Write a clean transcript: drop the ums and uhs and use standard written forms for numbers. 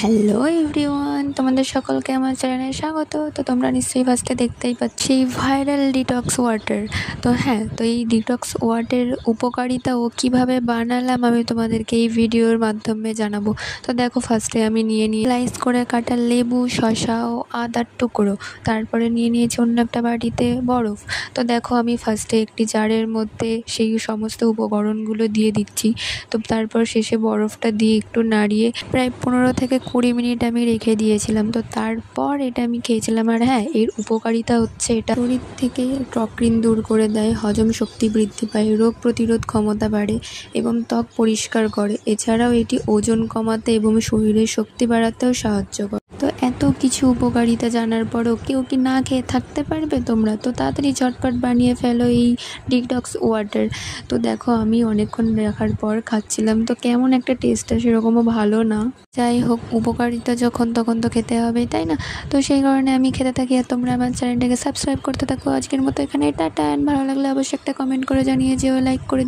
Hello everyone, তোমাদের সকলকে আমার চ্যানেলে স্বাগত। তো তোমরা নিশ্চয়ই ফার্স্টে দেখতেই পাচ্ছি ভাইরাল ডিটক্স ওয়াটার। তো এই ডিটক্স ওয়াটারের উপকারিতা ও কীভাবে বানালাম আমি তোমাদেরকে এই ভিডিওর মাধ্যমে জানাবো। তো দেখো, ফার্স্টে আমি নিয়ে স্লাইস করে কাটা লেবু, শসা ও আদার টুকরো। তারপরে নিয়ে নিয়েছি অন্য একটা বাটিতে বরফ। তো দেখো, আমি ফার্স্টে একটি জারের মধ্যে সেই সমস্ত উপকরণগুলো দিয়ে দিচ্ছি। তো তারপর শেষে বরফটা দিয়ে একটু নাড়িয়ে প্রায় 15 থেকে 20 মিনিট আমি রেখে দিয়েছিলাম। তো তারপর এটা আমি খেয়েছিলাম। আর হ্যাঁ, এর উপকারিতা হচ্ছে এটা শরীর থেকে টক্সিন দূর করে দেয়, হজম শক্তি বৃদ্ধি পায়, রোগ প্রতিরোধ ক্ষমতা বাড়ে এবং ত্বক পরিষ্কার করে। এছাড়াও এটি ওজন কমাতে এবং শরীরের শক্তি বাড়াতেও সাহায্য করে। তো এত কিছু উপকারিতা জানার পরও কেউ কি না খেয়ে থাকতে পারবে? তোমরা তো তাড়াতাড়ি ঝটপট বানিয়ে ফেলো এই ডিটক্স ওয়াটার। তো দেখো, আমি অনেকক্ষণ রাখার পর খাচ্ছিলাম, তো কেমন একটা টেস্টটা সেরকমও ভালো না। যাই হোক, উপকারিতা যখন তখন তো খেতে হবেই, তাই না? তো সেই কারণে আমি খেতে থাকি আর তোমরা আমার চ্যানেলটাকে সাবস্ক্রাইব করতে থাকো। আজকের মতো এখানে টাটা। ভালো লাগলে অবশ্যই একটা কমেন্ট করে জানিয়ে যেও, লাইক করে দিও।